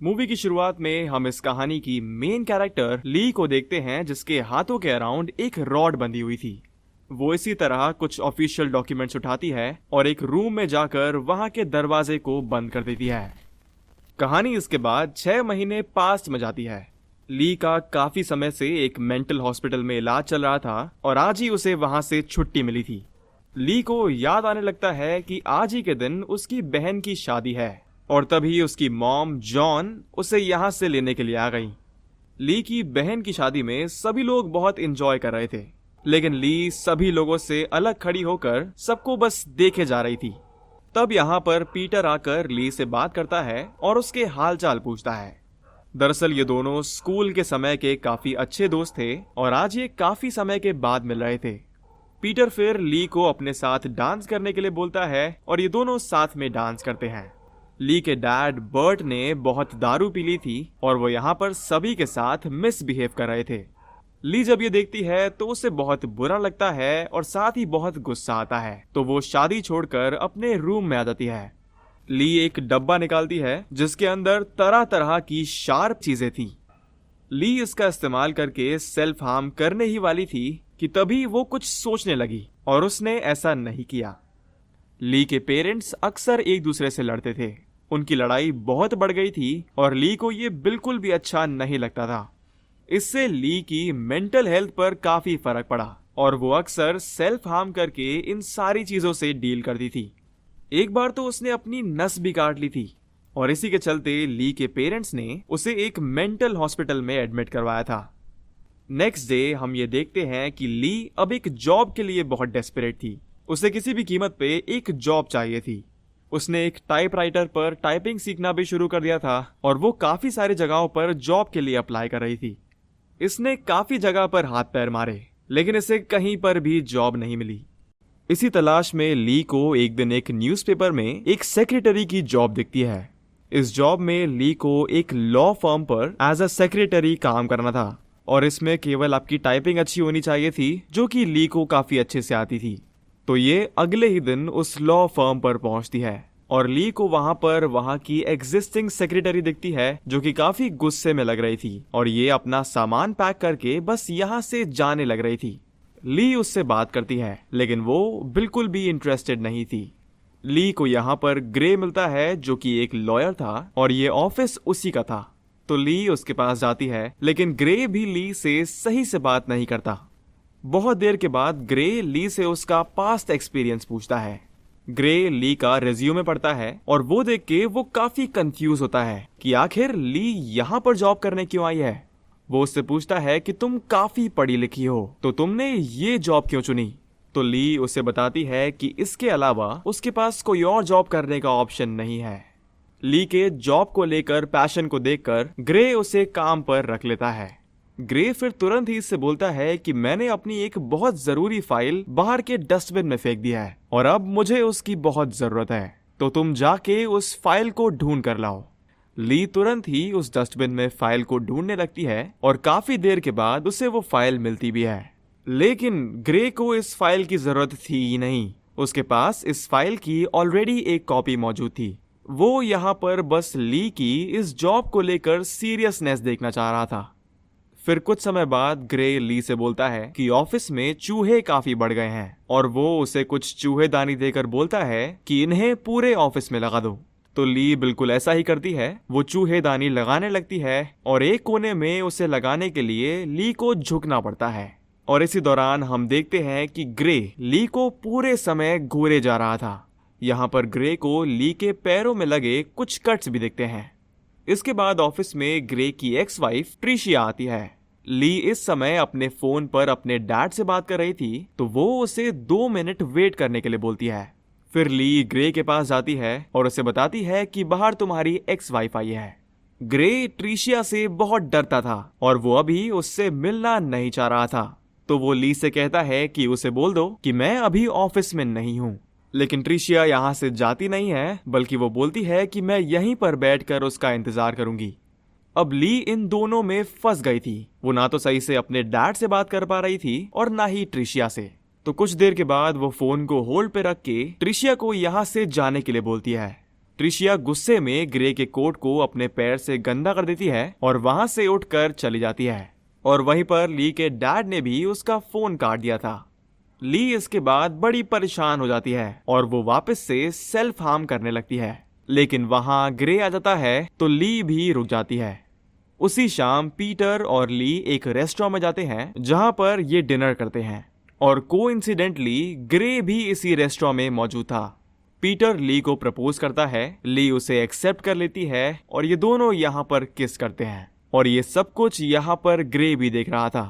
Movie की शुरुआत में हम इस कहानी की मेन कैरेक्टर ली को देखते हैं, जिसके हाथों के अराउंड एक रॉड बंधी हुई थी। वो इसी तरह कुछ ऑफिशियल डॉक्यूमेंट्स उठाती है और एक रूम में जाकर वहां के दरवाजे को बंद कर देती है। कहानी इसके बाद 6 महीने पास्ट में जाती है। ली का काफी समय से एक मेंटल हॉस्पिटल में इलाज चल रहा था और आज ही उसे वहां से छुट्टी मिली थी। ली को याद आने लगता है कि आज ही के दिन उसकी बहन की शादी है और तभी उसकी मॉम जॉन उसे यहाँ से लेने के लिए आ गई। ली की बहन की शादी में सभी लोग बहुत एंजॉय कर रहे थे, लेकिन ली सभी लोगों से अलग खड़ी होकर सबको बस देखे जा रही थी। तब यहाँ पर पीटर आकर ली से बात करता है और उसके हालचाल पूछता है। दरअसल ये दोनों स्कूल के समय के काफी अच्छे दोस्त थे और आज ये काफी समय के बाद मिल रहे थे। पीटर फिर ली को अपने साथ डांस करने के लिए बोलता है और ये दोनों साथ में डांस करते हैं। ली के डैड बर्ट ने बहुत दारू पी ली थी और वो यहाँ पर सभी के साथ मिसबिहेव कर रहे थे। ली जब ये देखती है तो उसे बहुत बुरा लगता है और साथ ही बहुत गुस्सा आता है, तो वो शादी छोड़कर अपने रूम में आ जाती है। ली एक डब्बा निकालती है जिसके अंदर तरह तरह की शार्प चीजें थी। ली इसका इस्तेमाल करके सेल्फ हार्म करने ही वाली थी कि तभी वो कुछ सोचने लगी और उसने ऐसा नहीं किया। ली के पेरेंट्स अक्सर एक दूसरे से लड़ते थे। उनकी लड़ाई बहुत बढ़ गई थी और ली को ये बिल्कुल भी अच्छा नहीं लगता था। इससे ली की मेंटल हेल्थ पर काफी फर्क पड़ा और वो अक्सर सेल्फ हार्म करके इन सारी चीजों से डील करती थी। एक बार तो उसने अपनी नस भी काट ली थी और इसी के चलते ली के पेरेंट्स ने उसे एक मेंटल हॉस्पिटल में एडमिट करवाया था। नेक्स्ट डे हम ये देखते हैं कि ली अब एक जॉब के लिए बहुत डेस्परेट थी। उसे किसी भी कीमत पे एक जॉब चाहिए थी। उसने एक टाइपराइटर पर टाइपिंग सीखना भी शुरू कर दिया था और वो काफी सारी जगहों पर जॉब के लिए अप्लाई कर रही थी। इसने काफी जगह पर हाथ पैर मारे, लेकिन इसे कहीं पर भी जॉब नहीं मिली। इसी तलाश में ली को एक दिन एक न्यूज़पेपर में एक सेक्रेटरी की जॉब दिखती है। इस जॉब में ली को एक लॉ फर्म पर एज अ सेक्रेटरी काम करना था और इसमें केवल आपकी टाइपिंग अच्छी होनी चाहिए थी, जो कि ली को काफी अच्छे से आती थी। तो ये अगले ही दिन उस लॉ फर्म पर पहुंचती है और ली को वहां पर वहां की एग्जिस्टिंग सेक्रेटरी दिखती है, जो कि काफी गुस्से में लग रही थी और ये अपना सामान पैक करके बस यहाँ से जाने लग रही थी। ली उससे बात करती है, लेकिन वो बिल्कुल भी इंटरेस्टेड नहीं थी। ली को यहाँ पर ग्रे मिलता है, जो कि एक लॉयर था और ये ऑफिस उसी का था। तो ली उसके पास जाती है, लेकिन ग्रे भी ली से सही से बात नहीं करता। बहुत देर के बाद ग्रे ली से उसका पास्ट एक्सपीरियंस पूछता है। ग्रे ली का रिज्यूमे पढ़ता है और वो देख के वो काफी कंफ्यूज होता है कि आखिर ली यहाँ पर जॉब करने क्यों आई है। वो उससे पूछता है कि तुम काफी पढ़ी लिखी हो, तो तुमने ये जॉब क्यों चुनी। तो ली उसे बताती है कि इसके अलावा उसके पास कोई और जॉब करने का ऑप्शन नहीं है। ली के जॉब को लेकर पैशन को देखकर ग्रे उसे काम पर रख लेता है। ग्रे फिर तुरंत ही इससे बोलता है कि मैंने अपनी एक बहुत जरूरी फाइल बाहर के डस्टबिन में फेंक दिया है और अब मुझे उसकी बहुत जरूरत है, तो तुम जाके उस फाइल को ढूंढ कर लाओ। ली तुरंत ही उस डस्टबिन में फाइल को ढूंढने लगती है और काफी देर के बाद उसे वो फाइल मिलती भी है। लेकिन ग्रे को इस फाइल की जरूरत थी ही नहीं। उसके पास इस फाइल की ऑलरेडी एक कॉपी मौजूद थी। वो यहाँ पर बस ली की इस जॉब को लेकर सीरियसनेस देखना चाह रहा था। फिर कुछ समय बाद ग्रे ली से बोलता है कि ऑफिस में चूहे काफी बढ़ गए हैं और वो उसे कुछ चूहेदानी देकर बोलता है कि इन्हें पूरे ऑफिस में लगा दो। तो ली बिल्कुल ऐसा ही करती है। वो चूहेदानी लगाने लगती है और एक कोने में उसे लगाने के लिए ली को झुकना पड़ता है। और इसी दौरान हम देखते हैं कि ग्रे ली को पूरे समय घूरे जा रहा था। यहाँ पर ग्रे को ली के पैरों में लगे कुछ कट्स भी दिखते हैं। इसके बाद ऑफिस में ग्रे की एक्स वाइफ ट्रिशिया आती है। ली इस समय अपने फोन पर अपने डैड से बात कर रही थी, तो वो उसे 2 मिनट वेट करने के लिए बोलती है। फिर ली ग्रे के पास जाती है और उसे बताती है कि बाहर तुम्हारी एक्स वाइफ आई है। ग्रे ट्रिशिया से बहुत डरता था और वो अभी उससे मिलना नहीं चाह रहा था, तो वो ली से कहता है कि उसे बोल दो कि मैं अभी ऑफिस में नहीं हूँ। लेकिन ट्रिशिया यहाँ से जाती नहीं है, बल्कि वो बोलती है कि मैं यहीं पर बैठकर उसका इंतजार करूंगी। अब ली इन दोनों में फंस गई थी। वो ना तो सही से अपने डैड से बात कर पा रही थी और ना ही ट्रिशिया से। तो कुछ देर के बाद वो फोन को होल्ड पे रख के ट्रिशिया को यहाँ से जाने के लिए बोलती है। ट्रिशिया गुस्से में ग्रे के कोट को अपने पैर से गंदा कर देती है और वहां से उठकर चली जाती है। और वहीं पर ली के डैड ने भी उसका फोन काट दिया था। ली इसके बाद बड़ी परेशान हो जाती है और वो वापस से सेल्फ हार्म करने लगती है, लेकिन वहां ग्रे आ जाता है तो ली भी रुक जाती है। उसी शाम पीटर और ली एक रेस्टोरेंट में जाते हैं जहां पर ये डिनर करते हैं और कोइंसिडेंटली ग्रे भी इसी रेस्टोरेंट में मौजूद था। पीटर ली को प्रपोज करता है, ली उसे एक्सेप्ट कर लेती है और ये दोनों यहाँ पर किस करते हैं और ये सब कुछ यहाँ पर ग्रे भी देख रहा था।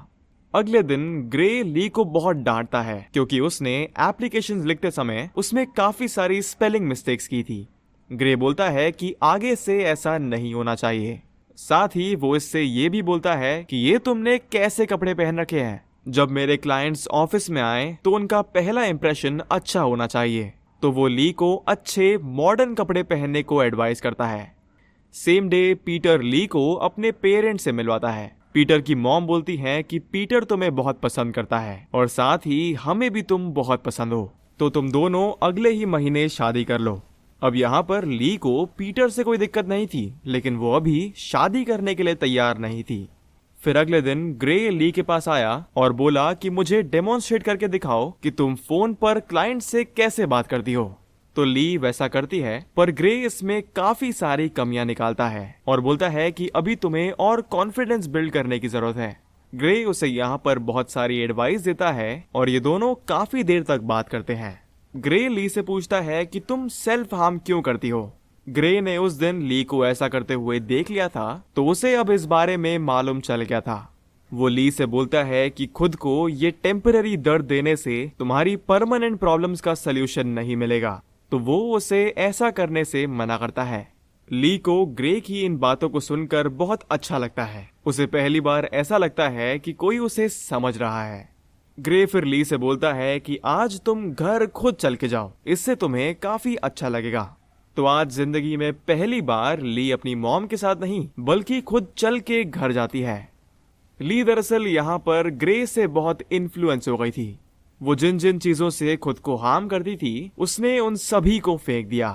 अगले दिन ग्रे ली को बहुत डांटता है क्योंकि उसने एप्लीकेशंस लिखते समय उसमें काफी सारी स्पेलिंग मिस्टेक्स की थी। ग्रे बोलता है कि आगे से ऐसा नहीं होना चाहिए। साथ ही वो इससे ये भी बोलता है कि ये तुमने कैसे कपड़े पहन रखे हैं। जब मेरे क्लाइंट्स ऑफिस में आए तो उनका पहला इंप्रेशन अच्छा होना चाहिए। तो वो ली को अच्छे मॉडर्न कपड़े पहनने को एडवाइस करता है। सेम डे पीटर ली को अपने पेरेंट्स से मिलवाता है। पीटर की मॉम बोलती है कि पीटर तुम्हें बहुत पसंद करता है और साथ ही हमें भी तुम बहुत पसंद हो, तो तुम दोनों अगले ही महीने शादी कर लो। अब यहाँ पर ली को पीटर से कोई दिक्कत नहीं थी, लेकिन वो अभी शादी करने के लिए तैयार नहीं थी। फिर अगले दिन ग्रे ली के पास आया और बोला कि मुझे डेमोन्स्ट्रेट करके दिखाओ कि तुम फोन पर क्लाइंट से कैसे बात करती हो। तो ली वैसा करती है, पर ग्रे इसमें काफी सारी कमियां निकालता है और बोलता है कि अभी तुम्हें और कॉन्फिडेंस बिल्ड करने की जरूरत है। ग्रे उसे यहाँ पर बहुत सारी एडवाइस देता है और ये दोनों काफी देर तक बात करते हैं। ग्रे ली से पूछता है कि तुम सेल्फ हार्म क्यों करती हो। ग्रे ने उस दिन ली को ऐसा करते हुए देख लिया था तो उसे अब इस बारे में मालूम चल गया था। वो ली से बोलता है कि खुद को ये टेम्पररी दर्द देने से तुम्हारी परमानेंट प्रॉब्लम्स का सल्यूशन नहीं मिलेगा, तो वो उसे ऐसा करने से मना करता है। ली को ग्रे की इन बातों को सुनकर बहुत अच्छा लगता है। उसे पहली बार ऐसा लगता है कि कोई उसे समझ रहा है। ग्रे फिर ली से बोलता है कि आज तुम घर खुद चल के जाओ, इससे तुम्हें काफी अच्छा लगेगा। तो आज जिंदगी में पहली बार ली अपनी मॉम के साथ नहीं बल्कि खुद चल के घर जाती है। ली दरअसल यहाँ पर ग्रे से बहुत इन्फ्लुएंस हो गई थी। वो जिन जिन चीजों से खुद को हार्म करती थी उसने उन सभी को फेंक दिया।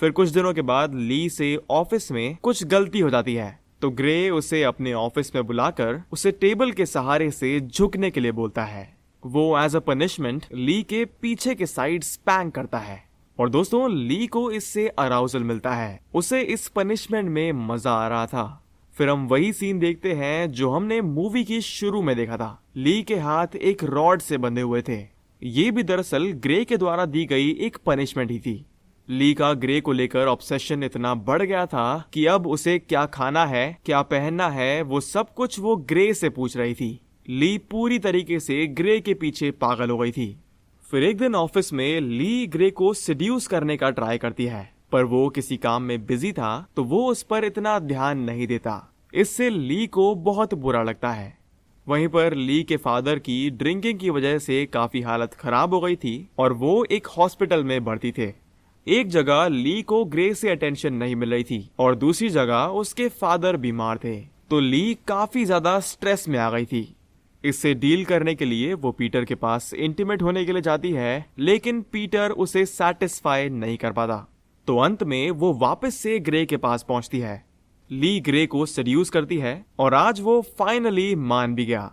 फिर कुछ दिनों के बाद ली से ऑफिस में कुछ गलती हो जाती है तो ग्रे उसे अपने ऑफिस में बुलाकर उसे टेबल के सहारे से झुकने के लिए बोलता है। वो एज अ पनिशमेंट ली के पीछे के साइड स्पैंक करता है और दोस्तों ली को इससे अराउजल मिलता है। उसे इस पनिशमेंट में मजा आ रहा था। फिर हम वही सीन देखते हैं जो हमने मूवी की शुरू में देखा था। ली के हाथ एक रॉड से बंधे हुए थे। ये भी दरअसल ग्रे के द्वारा दी गई एक पनिशमेंट ही थी। ली का ग्रे को लेकर ऑब्सेशन इतना बढ़ गया था कि अब उसे क्या खाना है, क्या पहनना है, वो सब कुछ वो ग्रे से पूछ रही थी। ली पूरी तरीके से ग्रे के पीछे पागल हो गई थी। फिर एक दिन ऑफिस में ली ग्रे को सेड्यूस करने का ट्राई करती है, पर वो किसी काम में बिजी था तो वो उस पर इतना ध्यान नहीं देता। इससे ली को बहुत बुरा लगता है। वहीं पर ली के फादर की ड्रिंकिंग की वजह से काफी हालत खराब हो गई थी और वो एक हॉस्पिटल में भर्ती थे। एक जगह ली को ग्रे से अटेंशन नहीं मिल रही थी और दूसरी जगह उसके फादर बीमार थे, तो ली काफी ज्यादा स्ट्रेस में आ गई थी। इससे डील करने के लिए वो पीटर के पास इंटीमेट होने के लिए जाती है, लेकिन पीटर उसे सैटिस्फाई नहीं कर पाता। तो अंत में वो वापस से ग्रे के पास पहुंचती है। ली ग्रे को सेड्यूस करती है और आज वो फाइनली मान भी गया।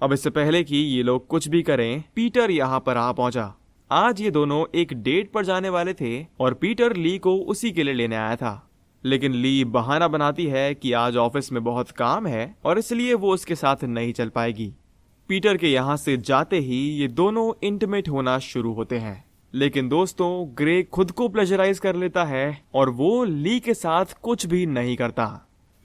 अब इससे पहले कि ये लोग कुछ भी करें, पीटर यहाँ पर आ पहुंचा। आज ये दोनों एक डेट पर जाने वाले थे और पीटर ली को उसी के लिए लेने आया था, लेकिन ली बहाना बनाती है कि आज ऑफिस में बहुत काम है और इसलिए वो उसके साथ नहीं चल पाएगी। पीटर के यहाँ से जाते ही ये दोनों इंटीमेट होना शुरू होते हैं, लेकिन दोस्तों ग्रे खुद को प्लेजराइज कर लेता है और वो ली के साथ कुछ भी नहीं करता।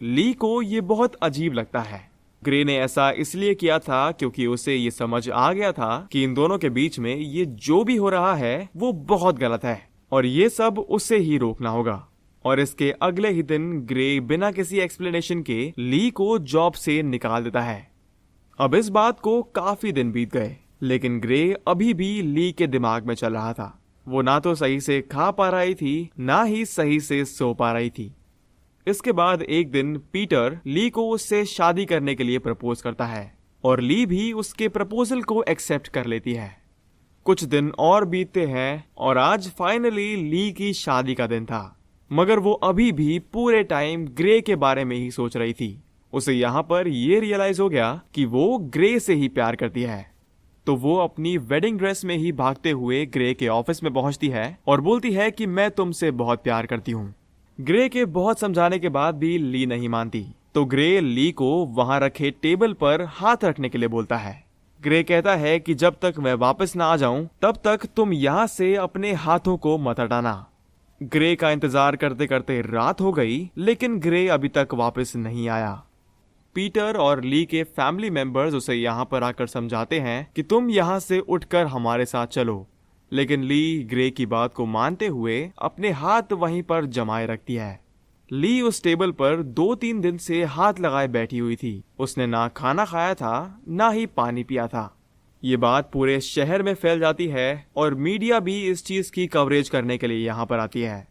ली को ये बहुत अजीब लगता है। ग्रे ने ऐसा इसलिए किया था क्योंकि उसे ये समझ आ गया था कि इन दोनों के बीच में ये जो भी हो रहा है वो बहुत गलत है और ये सब उसे ही रोकना होगा। और इसके अगले ही दिन ग्रे बिना किसी एक्सप्लेनेशन के ली को जॉब से निकाल देता है। अब इस बात को काफी दिन बीत गए, लेकिन ग्रे अभी भी ली के दिमाग में चल रहा था। वो ना तो सही से खा पा रही थी, ना ही सही से सो पा रही थी। इसके बाद एक दिन पीटर ली को उससे शादी करने के लिए प्रपोज करता है और ली भी उसके प्रपोजल को एक्सेप्ट कर लेती है। कुछ दिन और बीतते हैं और आज फाइनली ली की शादी का दिन था। मगर वो अभी भी पूरे टाइम ग्रे के बारे में ही सोच रही थी। उसे यहाँ पर ये रियलाइज हो गया कि वो ग्रे से ही प्यार करती है। तो वो अपनी वेडिंग ड्रेस में ही भागते हुए ग्रे के ऑफिस में पहुंचती है और बोलती है कि मैं तुमसे बहुत प्यार करती हूँ। ग्रे के बहुत समझाने के बाद भी ली नहीं मानती, तो ग्रे ली को वहां रखे टेबल पर हाथ रखने के लिए बोलता है। ग्रे कहता है कि जब तक मैं वापस ना आ जाऊं तब तक तुम यहाँ से अपने हाथों को मत हटाना। ग्रे का इंतजार करते करते रात हो गई, लेकिन ग्रे अभी तक वापस नहीं आया। पीटर और ली के फैमिली मेंबर्स उसे यहाँ पर आकर समझाते हैं कि तुम यहाँ से उठकर हमारे साथ चलो, लेकिन ली ग्रे की बात को मानते हुए अपने हाथ वहीं पर जमाए रखती है। ली उस टेबल पर 2-3 दिन से हाथ लगाए बैठी हुई थी। उसने ना खाना खाया था, ना ही पानी पिया था। ये बात पूरे शहर में फैल जाती है और मीडिया भी इस चीज की कवरेज करने के लिए यहाँ पर आती है।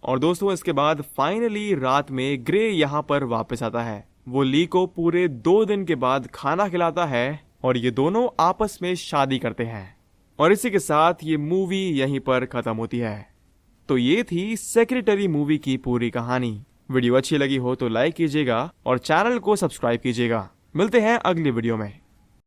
और दोस्तों, इसके बाद फाइनली रात में ग्रे यहाँ पर वापस आता है। वो ली को पूरे 2 दिन के बाद खाना खिलाता है और ये दोनों आपस में शादी करते हैं। और इसी के साथ ये मूवी यहीं पर खत्म होती है। तो ये थी सेक्रेटरी मूवी की पूरी कहानी। वीडियो अच्छी लगी हो तो लाइक कीजिएगा और चैनल को सब्सक्राइब कीजिएगा। मिलते हैं अगली वीडियो में।